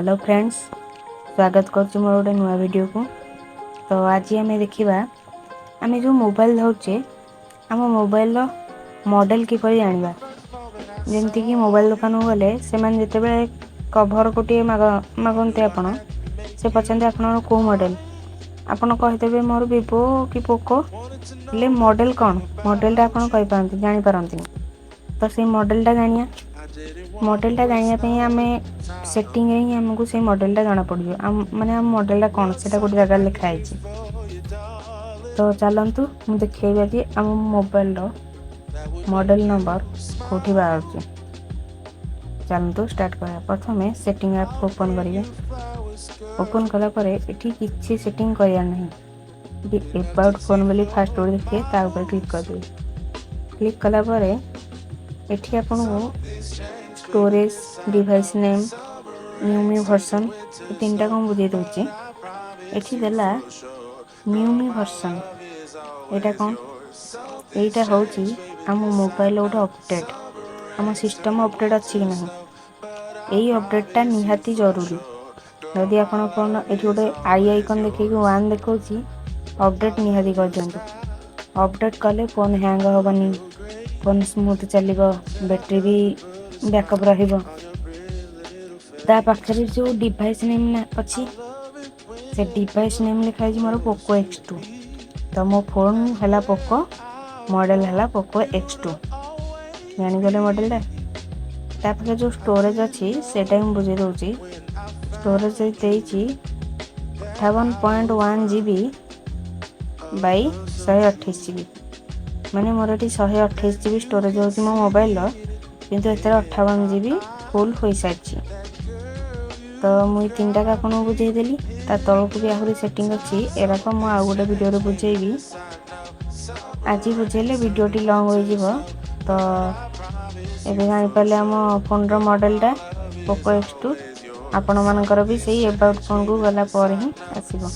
Hello friends, स्वागत कर मोर गोटे नुआ वीडियो को। तो आज आम देखा आम जो मोबाइल धरुचे आम मोबाइल मॉडल किपर जाना। जमती कि मोबाइल दुकान को गले से जिते कभर गोटे मागते आपण से पचाते आप कौ मॉडल आपड़ कहीदेवे मोर विवो कि पोको हेले मॉडल कौन मॉडलटा आप जापारती। तो से मॉडलटा जानिया मॉडलटा जानापी आम सेटिंग ही आमको से मॉडलटा जना पड़ो माने आम मॉडलटा कौन से गोटे जगह लिखाई। तो चलतु मुझे देखा कि आम मोबाइल मॉडल नंबर कौटी बाहर। चलतु स्टार्ट करा। प्रथम सेटिंग ऐप ओपन करिए। ओपन कलापर ये किसी सेटिंग करार ना एबाउट फोन बोली फास्ट गोटे देखिए तापर क्लिक कर दे। क्लिक कलापर एठी आपन स्टोरेज डिवाइस नेम न्यूमी वर्सन तीनटा कौन बुझे दूचे। एठी देला न्यूमी वर्सन एटा कौन एटा होची आम मोबाइल गोटे अपडेट आम सिस्टम अपडेट अच्छी कि नहीं यही अपडेटटा निहाती जरूरी। जदि आपन फोन ये गोटे आई आइकन देखिए 1 देखा अपडेट निहाती कर दियंतु। अपडेट कले फोन हैंग होबनी, फोन स्मूथ चलिबो, बैटरी भी बैकअप रहिबो। ता पाखरे जो डिवाइस नेम अच्छी से डिवाइस नेम लिखाई मोर पोको X2। तो मो फोन है पोको मॉडल है पोको X2 जानीगले मॉडलटा। तापर जो स्टोरेज अच्छी सेटा बुझे दूसरी। स्टोरेज 58.1 GB बाई 128 GB माने मोर ये 128 GB स्टोरेज हो मो मोबाइल किंतु एथर 58 GB फुल हो सारी। तो मुई तीन टाक आपको बुझेदेली ता तलक भी आहरी सेटिंग अच्छी एराक मु आउ गोटे वीडियो बुझेबी। आज बुझेले वीडियोटी लंग हो। तो ये जापारे आम फोन मॉडलटा पोको X2 आपण मानकर भी सही एबाउट फोन को गला पर ही आसीबो।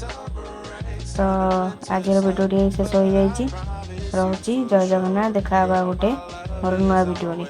तो आज वीडियो शेष हो जाइए। रहुची जय जगन्नाथ। देखा गोटे मोर नुआ वीडियो।